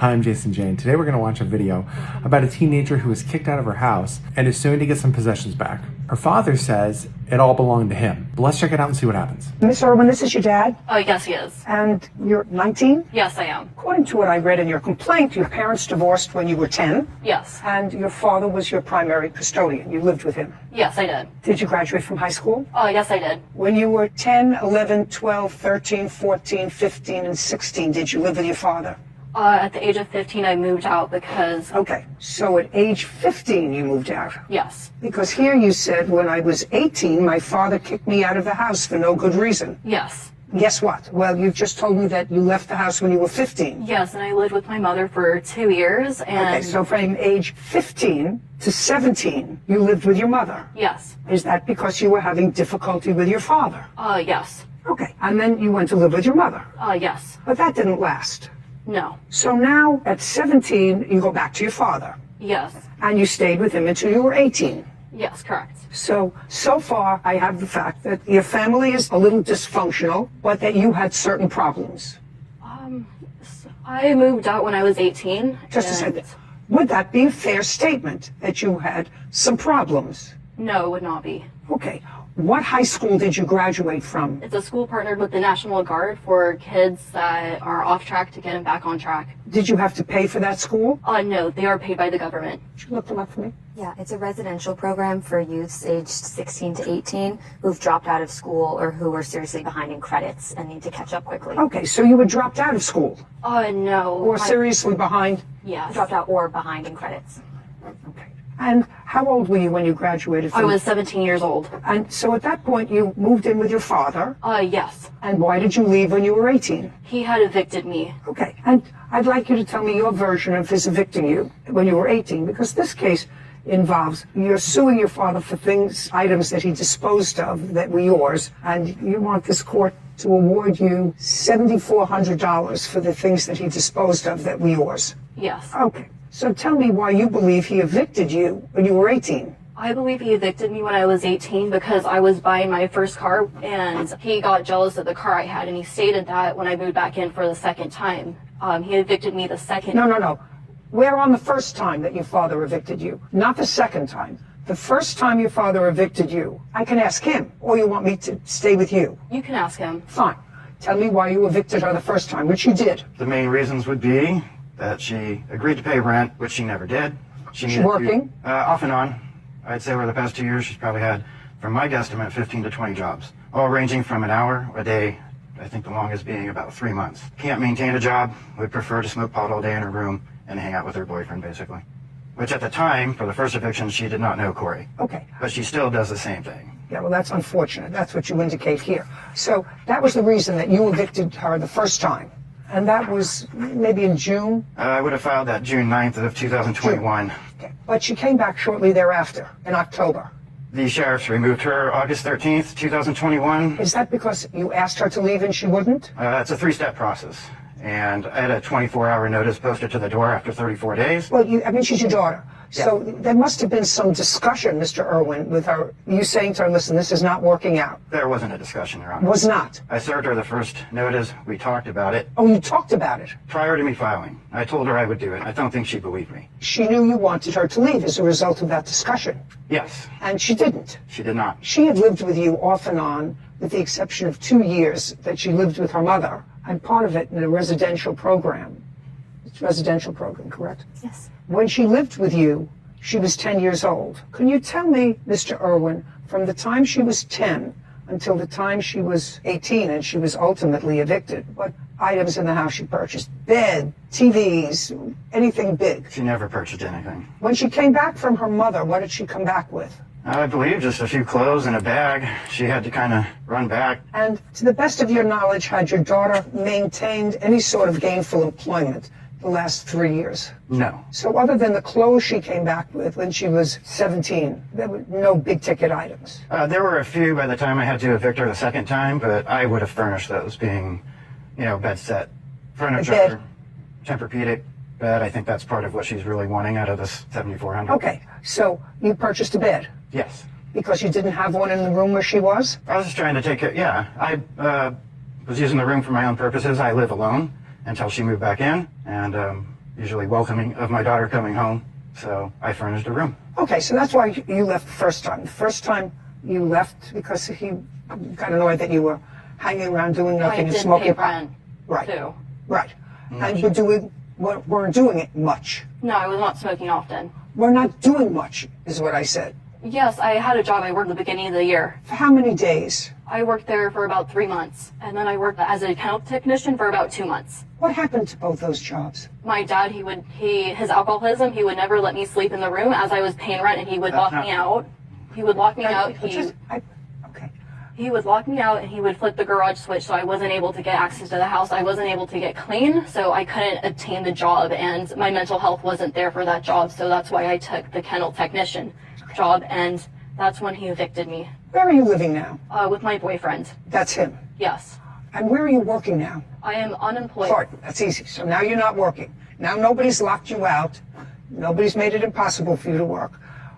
Hi, I'm Jason Jane. Today we're going to watch a video about a teenager who was kicked out of her house and is suing to get some possessions back. Her father says it all belonged to him. But let's check it out and see what happens. Miss Irwin, this is your dad? Oh, yes, he is. And you're 19? Yes, I am. According to what I read in your complaint, your parents divorced when you were 10. Yes. And your father was your primary custodian. You lived with him. Yes, I did. Did you graduate from high school? Oh, yes, I did. When you were 10, 11, 12, 13, 14, 15, and 16, did you live with your father? At the age of 15, I moved out because... Okay, so at age 15 you moved out? Yes. Because here you said, when I was 18, my father kicked me out of the house for no good reason. Yes. Guess what? Well, you've just told me that you left the house when you were 15. Yes, and I lived with my mother for 2 years, and... Okay, so from age 15 to 17, you lived with your mother. Yes. Is that because you were having difficulty with your father? Yes. Okay, and then you went to live with your mother. Yes. But that didn't last. No. So now, at 17, you go back to your father. Yes. And you stayed with him until you were 18. Yes, correct. So far, I have the fact that your family is a little dysfunctional, but that you had certain problems. I moved out when I was 18. Just a second. Would that be a fair statement, that you had some problems? No, it would not be. Okay. What high school did you graduate from? It's a school partnered with the National Guard for kids that are off track to get them back on track. Did you have to pay for that school? No, they are paid by the government. Could you look them up for me? Yeah, it's a residential program for youths aged 16 to 18 who've dropped out of school or who are seriously behind in credits and need to catch up quickly. Okay, so you were dropped out of school? No. Or seriously behind? Yes. Dropped out or behind in credits. Okay. And how old were you when you graduated from... I was 17 years old. And so at that point, you moved in with your father? Yes. And why did you leave when you were 18? He had evicted me. Okay, and I'd like you to tell me your version of his evicting you when you were 18, because this case involves you're suing your father for items that he disposed of that were yours, and you want this court to award you $7,400 for the things that he disposed of that were yours. Yes. Okay, so tell me why you believe he evicted you when you were 18. I believe he evicted me when I was 18 because I was buying my first car and he got jealous of the car I had, and he stated that when I moved back in for the second time. He evicted me the second... No. Where on the first time that your father evicted you? Not the second time. The first time your father evicted you. I can ask him, or you want me to stay with you? You can ask him. Fine. Tell me why you evicted her the first time, which you did. The main reasons would be that she agreed to pay rent, which she never did. She working? Off and on. I'd say over the past 2 years, she's probably had, from my guesstimate, 15 to 20 jobs, all ranging from an hour a day, I think the longest being about 3 months. Can't maintain a job, would prefer to smoke pot all day in her room and hang out with her boyfriend, basically. Which at the time, for the first eviction, she did not know Corey. Okay. But she still does the same thing. Yeah, well, that's unfortunate. That's what you indicate here. So that was the reason that you evicted her the first time. And that was maybe in June? I would have filed that June 9th of 2021. June. Okay. But she came back shortly thereafter, in October. The sheriffs removed her August 13th, 2021. Is that because you asked her to leave and she wouldn't? It's a three-step process. And I had a 24-hour notice posted to the door after 34 days. Well, she's your daughter. Yeah. So there must have been some discussion, Mr. Irwin, with her. You saying to her, listen, this is not working out. There wasn't a discussion, Your Honor. Was not. I served her the first notice. We talked about it. Oh, you talked about it? Prior to me filing. I told her I would do it. I don't think she believed me. She knew you wanted her to leave as a result of that discussion. Yes. And she didn't. She did not. She had lived with you off and on, with the exception of 2 years that she lived with her mother, and part of it in a residential program. It's a residential program, correct? Yes. When she lived with you, she was 10 years old. Can you tell me, Mr. Irwin, from the time she was 10 until the time she was 18 and she was ultimately evicted, what items in the house she purchased? Bed, TVs, anything big? She never purchased anything. When she came back from her mother, what did she come back with? I believe just a few clothes and a bag. She had to kind of run back. And to the best of your knowledge, had your daughter maintained any sort of gainful employment the last 3 years? No. So other than the clothes she came back with when she was 17, there were no big ticket items? There were a few by the time I had to evict her the second time, but I would have furnished those, being, bed set, furniture, bed. Tempur-Pedic bed. I think that's part of what she's really wanting out of this $7,400. Okay, so you purchased a bed? Yes. Because you didn't have one in the room where she was? I was just trying to take care. Yeah, I was using the room for my own purposes. I live alone until she moved back in, and usually welcoming of my daughter coming home. So I furnished a room. Okay, so that's why you left the first time. The first time you left because he got annoyed that you were hanging around doing nothing I and didn't smoking. pay rent, Right. too. Right. And weren't doing it much. No, I was not smoking often. We're not doing much, is what I said. Yes, I had a job I worked at the beginning of the year. For how many days? I worked there for about 3 months, and then I worked as a kennel technician for about 2 months. What happened to both those jobs? My dad, his alcoholism, he would never let me sleep in the room as I was paying rent, and he would lock me out. He would lock me out. Okay. He would lock me out, and he would flip the garage switch, so I wasn't able to get access to the house. I wasn't able to get clean, so I couldn't obtain the job, and my mental health wasn't there for that job, so that's why I took the kennel technician job, and that's when he evicted me. Where are you living now? With my boyfriend. That's him. Yes. And where are you working now? I am unemployed. Pardon, that's easy. So now you're not working. Now nobody's locked you out. Nobody's made it impossible for you to work.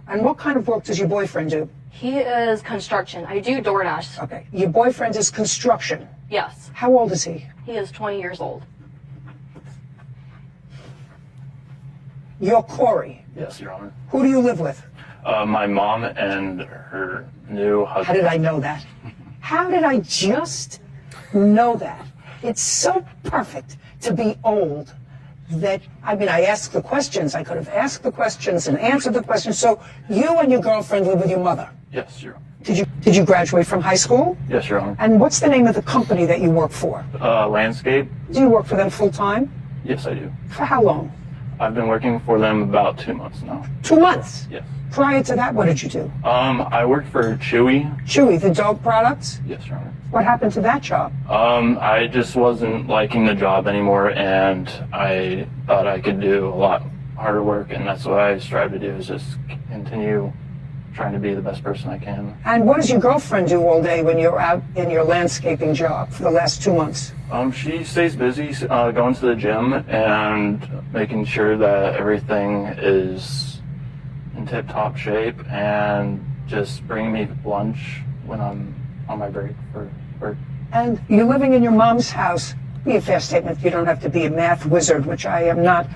And what kind of work does your boyfriend do? He is construction. I do DoorDash. Okay. Your boyfriend is construction. Yes. How old is he? He is 20 years old. You're Corey. Yes, Your Honor. Who do you live with? My mom and her new husband. How did I know that? How did I just know that? It's so perfect to be old that, I asked the questions. I could have asked the questions and answered the questions. So you and your girlfriend live with your mother. Yes, Your Honor. Did you graduate from high school? Yes, Your Honor. And what's the name of the company that you work for? Landscape. Do you work for them full time? Yes, I do. For how long? I've been working for them about 2 months now. 2 months? Yes. Prior to that, what did you do? I worked for Chewy. Chewy, the dog products? Yes, Your Honor. What happened to that job? I just wasn't liking the job anymore, and I thought I could do a lot harder work, and that's what I strive to do, is just continue trying to be the best person I can. And what does your girlfriend do all day when you're out in your landscaping job for the last 2 months? She stays busy going to the gym and making sure that everything is in tip-top shape, and just bringing me lunch when I'm on my break for work. And you're living in your mom's house. Be a fair statement. You don't have to be a math wizard, which I am not,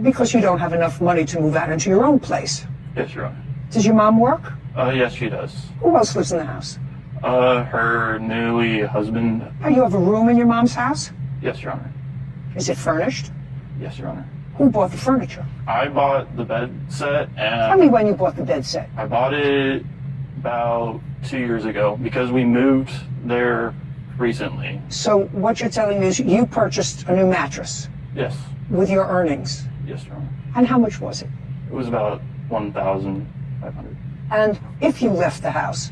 because you don't have enough money to move out into your own place. Yes, Your Honor. Does your mom work? Yes, she does. Who else lives in the house? Her newly husband. Oh, you have a room in your mom's house? Yes, Your Honor. Is it furnished? Yes, Your Honor. Who bought the furniture? I bought the bed set, Tell and me when you bought the bed set. I bought it about 2 years ago because we moved there recently. So what you're telling me is you purchased a new mattress Yes. with your earnings. Yes, Your Honor. And how much was it? It was about 1,500. And if you left the house,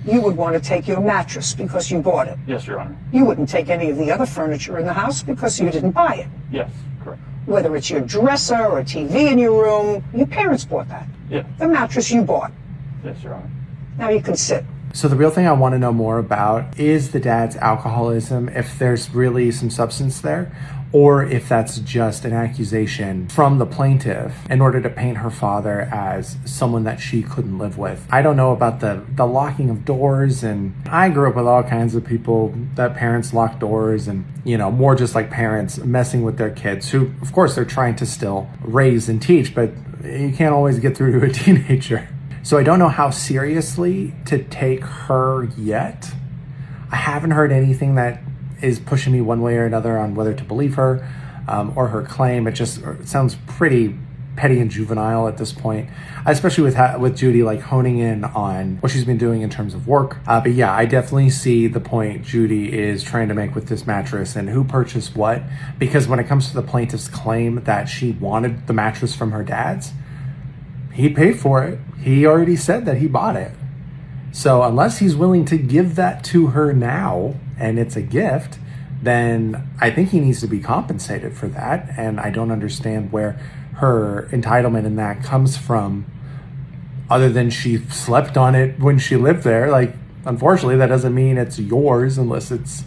you would want to take your mattress because you bought it. Yes, Your Honor. You wouldn't take any of the other furniture in the house because you didn't buy it. Yes, correct. Whether it's your dresser or a TV in your room, your parents bought that. Yeah. The mattress you bought. Yes, Your Honor. Now you can sit. So the real thing I want to know more about is the dad's alcoholism, if there's really some substance there, or if that's just an accusation from the plaintiff in order to paint her father as someone that she couldn't live with. I don't know about the locking of doors, and I grew up with all kinds of people that parents lock doors, and more just like parents messing with their kids, who of course they're trying to still raise and teach, but you can't always get through to a teenager. So I don't know how seriously to take her yet. I haven't heard anything that is pushing me one way or another on whether to believe her or her claim. It sounds pretty petty and juvenile at this point, especially with Judy honing in on what she's been doing in terms of work. But yeah, I definitely see the point Judy is trying to make with this mattress and who purchased what, because when it comes to the plaintiff's claim that she wanted the mattress from her dad's, he paid for it. He already said that he bought it. So unless he's willing to give that to her now and it's a gift, then I think he needs to be compensated for that. And I don't understand where her entitlement in that comes from, other than she slept on it when she lived there. Unfortunately, that doesn't mean it's yours unless it's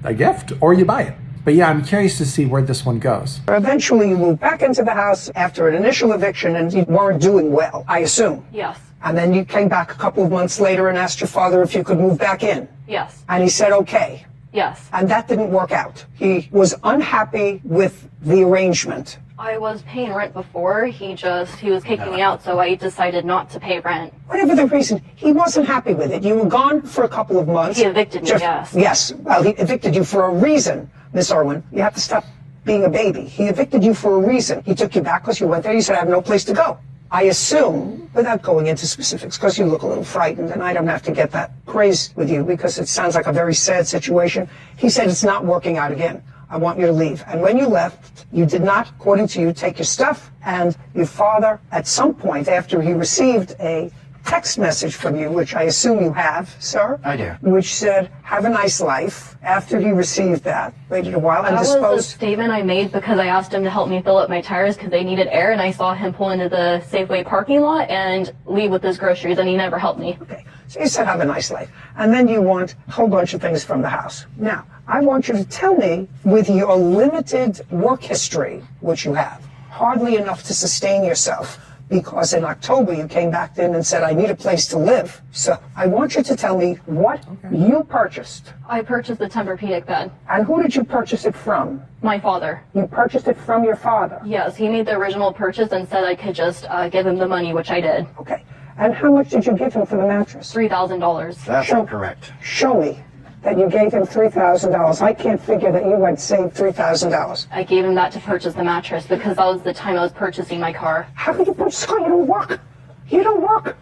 a gift or you buy it. But yeah, I'm curious to see where this one goes. Eventually you moved back into the house after an initial eviction and you weren't doing well, I assume. Yes. And then you came back a couple of months later and asked your father if you could move back in. Yes. And he said okay. Yes. And that didn't work out. He was unhappy with the arrangement. I was paying rent before. He was kicking me out, so I decided not to pay rent. Whatever the reason, he wasn't happy with it. You were gone for a couple of months. He evicted me, yes. Yes, well, he evicted you for a reason, Miss Irwin. You have to stop being a baby. He evicted you for a reason. He took you back because you went there. You said, I have no place to go. I assume, without going into specifics, because you look a little frightened, and I don't have to get that crazed with you because it sounds like a very sad situation. He said, it's not working out again. I want you to leave. And when you left, you did not, according to you, take your stuff. And your father, at some point after he received a text message from you, which I assume you have, sir. I do. Which said, have a nice life. After he received that, waited a while and That disposed. was a statement I made because I asked him to help me fill up my tires because they needed air, and I saw him pull into the Safeway parking lot and leave with his groceries, and he never helped me. Okay, so you said have a nice life. And then you want a whole bunch of things from the house. Now, I want you to tell me, with your limited work history, which you have, hardly enough to sustain yourself, because in October you came back in and said, I need a place to live. So I want you to tell me what you purchased. I purchased the Tempur-Pedic bed. And who did you purchase it from? My father. You purchased it from your father. Yes, he made the original purchase and said I could just give him the money, which I did. Okay. And how much did you give him for the mattress? $3,000. That's Sure. incorrect. Show me that you gave him $3,000. I can't figure that you had saved $3,000. I gave him that to purchase the mattress because that was the time I was purchasing my car. How could you purchase a car? You don't work. You don't work.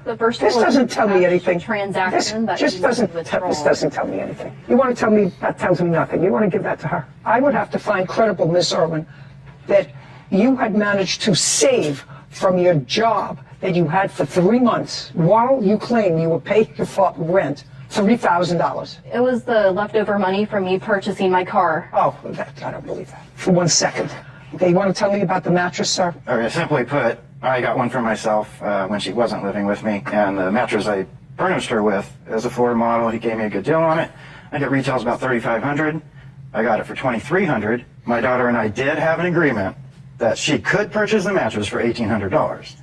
The first This doesn't tell me anything. transaction that This he doesn't tell me anything. You want to tell me that tells me nothing. You want to give that to her. I would have to find credible, Miss Irwin, that you had managed to save from your job that you had for 3 months while you claim you were paying your rent $3,000. It was the leftover money from me purchasing my car. Oh, I don't believe that. For 1 second. Okay, you want to tell me about the mattress, sir? Okay, simply put, I got one for myself when she wasn't living with me, and the mattress I furnished her with is a Ford model. He gave me a good deal on it. I think it retails about $3,500. I got it for $2,300. My daughter and I did have an agreement that she could purchase the mattress for $1,800.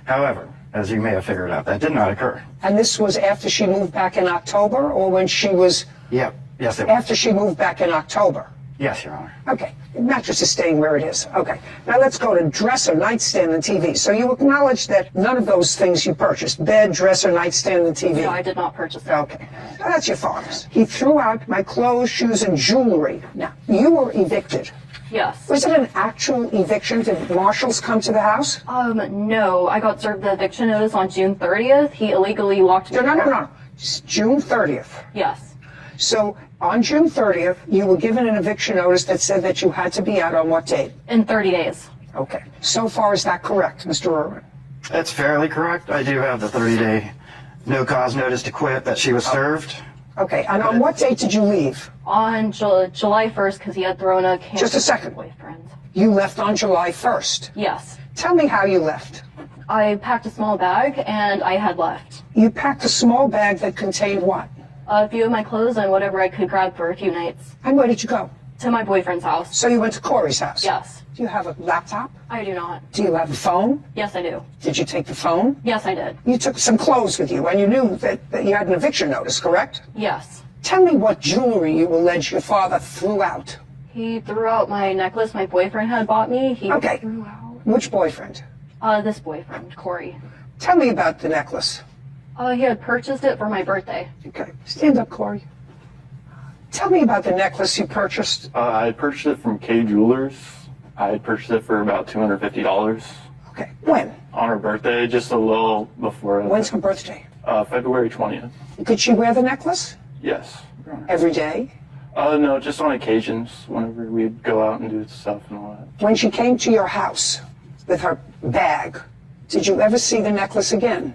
However, as you may have figured out, that did not occur. And this was after she moved back in October, or when she was... Yep, yes it was. After she moved back in October? Yes, Your Honor. Okay, the mattress is staying where it is. Okay, now let's go to dresser, nightstand, and TV. So you acknowledge that none of those things you purchased, bed, dresser, nightstand, and TV. No, I did not purchase it. Okay, now that's your father's. He threw out my clothes, shoes, and jewelry. Now, you were evicted. Yes. Was it an actual eviction? Did marshals come to the house? No. I got served the eviction notice on June 30th. He illegally locked me out. No. It's June 30th. Yes. So on June 30th, you were given an eviction notice that said that you had to be out on what date? In 30 days. Okay. So far, is that correct, Mr. Irwin? That's fairly correct. I do have the 30-day no-cause notice to quit that she was served. Okay, and on what date did you leave? On July 1st, because he had thrown a can. Just a second. Boyfriend. You left on July 1st. Yes. Tell me how you left. I packed a small bag and I had left. You packed a small bag that contained what? A few of my clothes and whatever I could grab for a few nights. And where did you go? To my boyfriend's house. So you went to Corey's house? Yes. Do you have a laptop? I do not. Do you have a phone? Yes, I do. Did you take the phone? Yes, I did. You took some clothes with you, and you knew that you had an eviction notice, correct? Yes. Tell me what jewelry you allege your father threw out. He threw out my necklace my boyfriend had bought me. He Okay. threw out Which boyfriend? this boyfriend, Corey. Tell me about the necklace. He had purchased it for my birthday. Okay. Stand up, Corey. Tell me about the necklace you purchased. I purchased it from K Jewelers. I purchased it for about $250 Okay. When? on her birthday, just a little before. When's her birthday? February 20th. Could she wear the necklace? Yes. Your Honor. Every day? No, just on occasions, whenever we'd go out and do stuff and all that. When she came to your house with her bag, did you ever see the necklace again?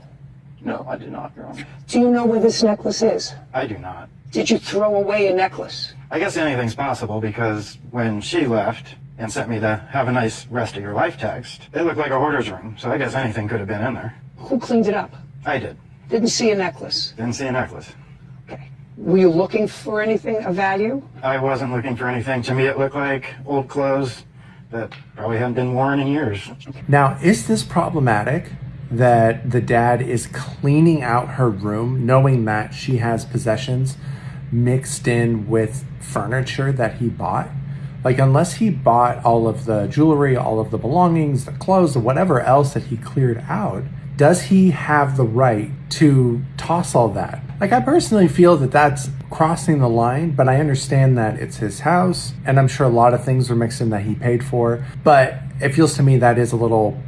No, I did not, Your Honor. Do you know where this necklace is? I do not. Did you throw away a necklace? I guess anything's possible because when she left and sent me the have a nice rest of your life text, it looked like a hoarder's room, so I guess anything could have been in there. Who cleaned it up? I did. Didn't see a necklace. Didn't see a necklace. Okay. Were you looking for anything of value? I wasn't looking for anything. To me, it looked like old clothes that probably hadn't been worn in years. Now, is this problematic that the dad is cleaning out her room, knowing that she has possessions mixed in with furniture that he bought. Like, unless he bought all of the jewelry, all of the belongings, the clothes, or whatever else that he cleared out, does he have the right to toss all that? Like, I personally feel that that's crossing the line, but I understand that it's his house, and I'm sure a lot of things were mixed in that he paid for. But it feels to me that is a little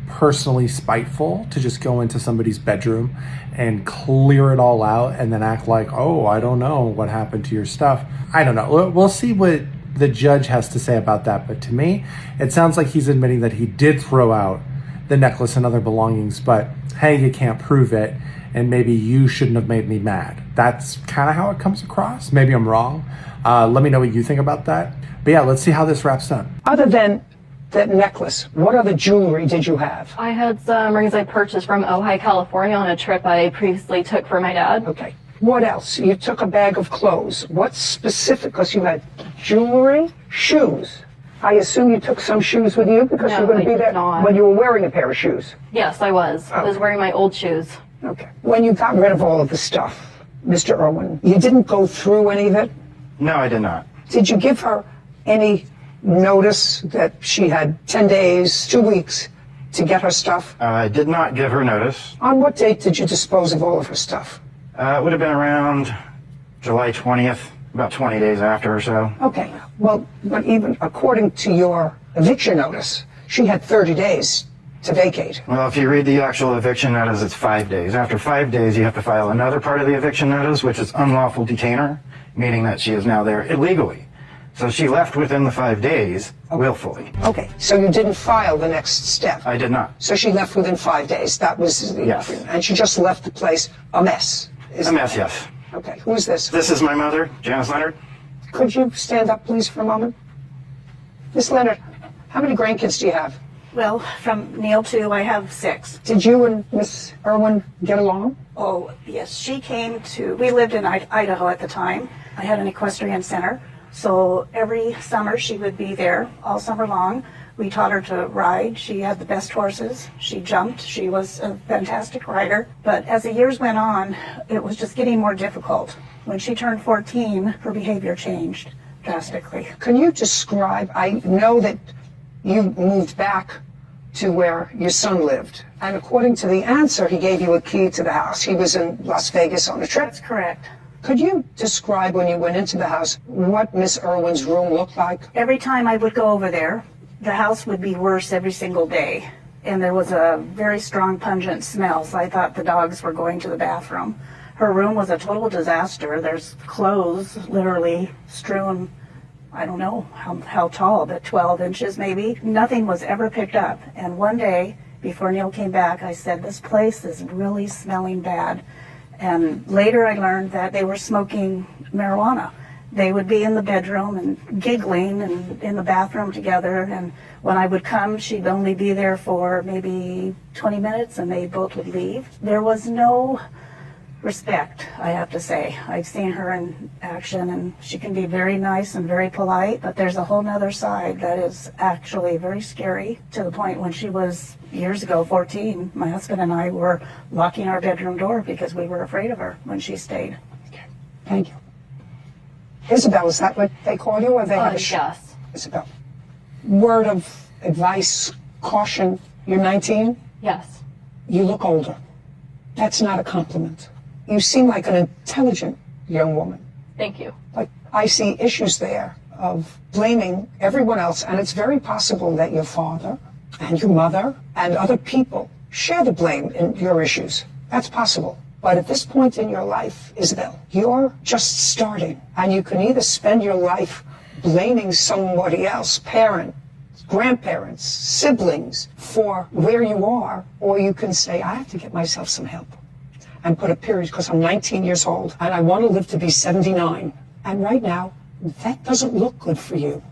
personally spiteful to just go into somebody's bedroom and clear it all out and then act like, oh, I don't know what happened to your stuff. I don't know. We'll see what the judge has to say about that. But to me, it sounds like he's admitting that he did throw out the necklace and other belongings, but hey, you can't prove it, and maybe you shouldn't have made me mad. That's kind of how it comes across. Maybe I'm wrong. Let me know what you think about that. But yeah, let's see how this wraps up. Other than that necklace, what other jewelry did you have? I had some rings I purchased from Ojai, California on a trip I previously took for my dad. Okay. What else? You took a bag of clothes. What specific? Because you had jewelry, shoes. I assume you took some shoes with you because No, you were going to I be there did not. when you were wearing a pair of shoes. Yes, I was. I was wearing my old shoes. Okay. When you got rid of all of the stuff, Mr. Irwin, you didn't go through any of it? No, I did not. Did you give her any notice that she had 10 days, 2 weeks to get her stuff? I did not give her notice. On what date did you dispose of all of her stuff? It would have been around July 20th, about 20 days after or so. Okay. Well, but even according to your eviction notice, she had 30 days to vacate. Well, if you read the actual eviction notice, it's 5 days. After 5 days, you have to file another part of the eviction notice, which is unlawful detainer, meaning that she is now there illegally. So she left within the 5 days, willfully. Okay. So you didn't file the next step. I did not. So she left within 5 days. That was the Yes. And she just left the place a mess. A mess, yes. Okay. Who is this? This is my mother, Janice Leonard. Could you stand up, please, for a moment? Miss Leonard, how many grandkids do you have? Well, from Neil to I have 6. Did you and Miss Irwin get along? Oh, yes. She came to, we lived in Idaho at the time. I had an equestrian center. So every summer she would be there all summer long. We taught her to ride. She had the best horses. She jumped. She was a fantastic rider. But as the years went on, it was just getting more difficult. When she turned 14, her behavior changed drastically. Can you describe, I know that you moved back to where your son lived. And according to the answer, he gave you a key to the house. He was in Las Vegas on a trip. That's correct. Could you describe when you went into the house what Miss Irwin's room looked like? Every time I would go over there, the house would be worse every single day. And there was a very strong pungent smell, so I thought the dogs were going to the bathroom. Her room was a total disaster. There's clothes literally strewn, I don't know how tall, but 12 inches maybe. Nothing was ever picked up. And one day, before Neil came back, I said, this place is really smelling bad. And later I learned that they were smoking marijuana. They would be in the bedroom and giggling and in the bathroom together. And when I would come, she'd only be there for maybe 20 minutes and they both would leave. There was no respect, I have to say. I've seen her in action and she can be very nice and very polite, but there's a whole nother side that is actually very scary, to the point when she was years ago 14, my husband and I were locking our bedroom door because we were afraid of her when she stayed. Okay. Thank you. Isabel, is that what they call you, or they have a Yes. Isabel. Word of advice, caution. You're 19. Yes. You look older. That's not a compliment. You seem like an intelligent young woman. Thank you. Like, I see issues there of blaming everyone else, and it's very possible that your father and your mother and other people share the blame in your issues. That's possible. But at this point in your life, Isabel, you're just starting, and you can either spend your life blaming somebody else, parent, grandparents, siblings, for where you are, or you can say, I have to get myself some help and put a period, because I'm 19 years old and I want to live to be 79. And right now, that doesn't look good for you.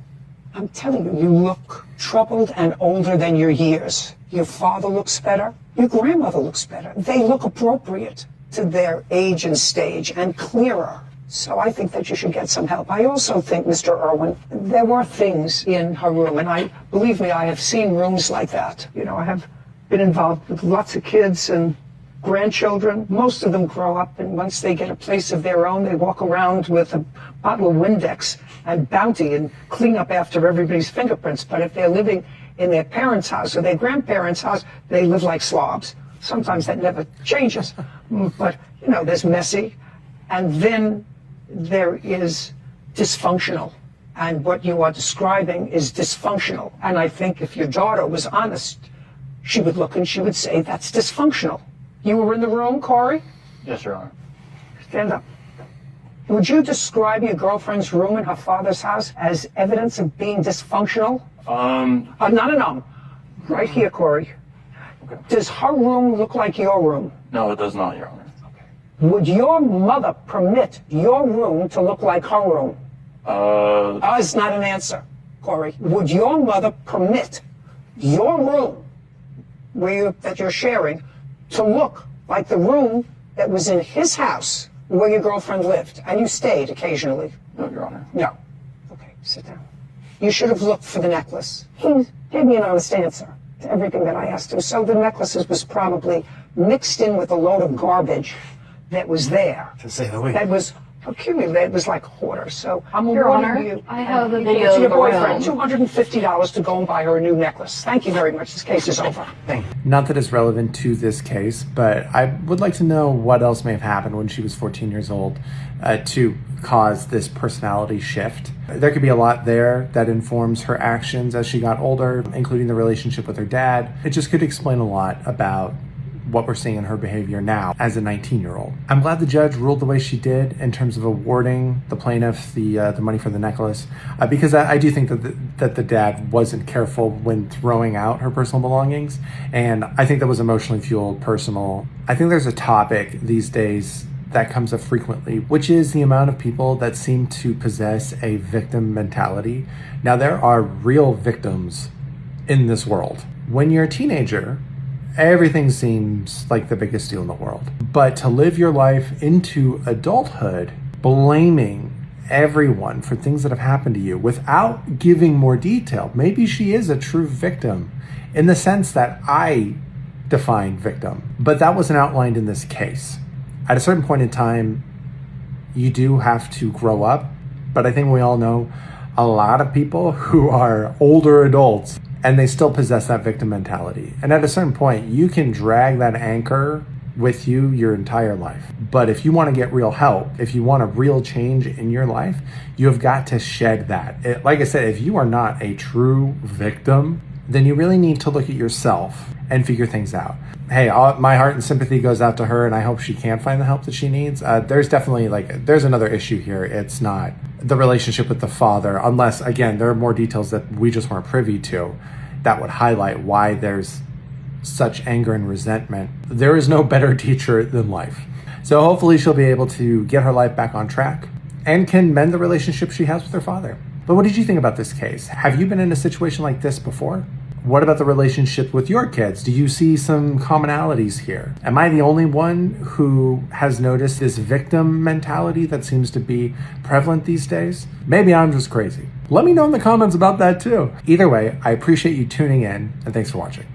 I'm telling you, you look troubled and older than your years. Your father looks better. Your grandmother looks better. They look appropriate to their age and stage and clearer. So I think that you should get some help. I also think, Mr. Irwin, there were things in her room, and believe me, I have seen rooms like that. You know, I have been involved with lots of kids and grandchildren. Most of them grow up, and once they get a place of their own, they walk around with a bottle of Windex and Bounty and clean up after everybody's fingerprints. But if they're living in their parents' house or their grandparents' house, they live like slobs. Sometimes that never changes, but you know, there's messy, and then there is dysfunctional. And what you are describing is dysfunctional. And I think if your daughter was honest, she would look and she would say, that's dysfunctional. You were in the room, Corey? Yes, Your Honor. Stand up. Would you describe your girlfriend's room in her father's house as evidence of being dysfunctional? Not. Right here, Corey. Okay. Does her room look like your room? No, it does not, Your Honor. Would your mother permit your room to look like her room? It's not an answer, Corey. Would your mother permit your room that you're sharing to look like the room that was in his house where your girlfriend lived and you stayed occasionally? No, Your Honor. No. Okay, sit down. You should have looked for the necklace. He gave me an honest answer to everything that I asked him. So the necklace was probably mixed in with a load of garbage that was there. To say the least. That was accumulated. It was like hoarder. So I'm Your awarding Honor, you. I have a to video your of the boyfriend, room. $250 to go and buy her a new necklace. Thank you very much. This case is over. Thank you. Not that it's relevant to this case, but I would like to know what else may have happened when she was 14 years old to cause this personality shift. There could be a lot there that informs her actions as she got older, including the relationship with her dad. It just could explain a lot about what we're seeing in her behavior now as a 19-year-old. I'm glad the judge ruled the way she did in terms of awarding the plaintiff the money for the necklace, because I do think that the dad wasn't careful when throwing out her personal belongings, and I think that was emotionally fueled, personal. I think there's a topic these days that comes up frequently, which is the amount of people that seem to possess a victim mentality. Now, there are real victims in this world. When you're a teenager, everything seems like the biggest deal in the world. But to live your life into adulthood, blaming everyone for things that have happened to you without giving more detail, maybe she is a true victim in the sense that I define victim, but that wasn't outlined in this case. At a certain point in time, you do have to grow up, but I think we all know a lot of people who are older adults and they still possess that victim mentality. And at a certain point, you can drag that anchor with you your entire life. But if you want to get real help, if you want a real change in your life, you have got to shed that. Like I said, if you are not a true victim, then you really need to look at yourself and figure things out. Hey, my heart and sympathy goes out to her, and I hope she can find the help that she needs. There's definitely there's another issue here. It's not the relationship with the father, unless, again, there are more details that we just weren't privy to that would highlight why there's such anger and resentment. There is no better teacher than life. So hopefully she'll be able to get her life back on track and can mend the relationship she has with her father. But what did you think about this case? Have you been in a situation like this before? What about the relationship with your kids? Do you see some commonalities here? Am I the only one who has noticed this victim mentality that seems to be prevalent these days? Maybe I'm just crazy. Let me know in the comments about that too. Either way, I appreciate you tuning in, and thanks for watching.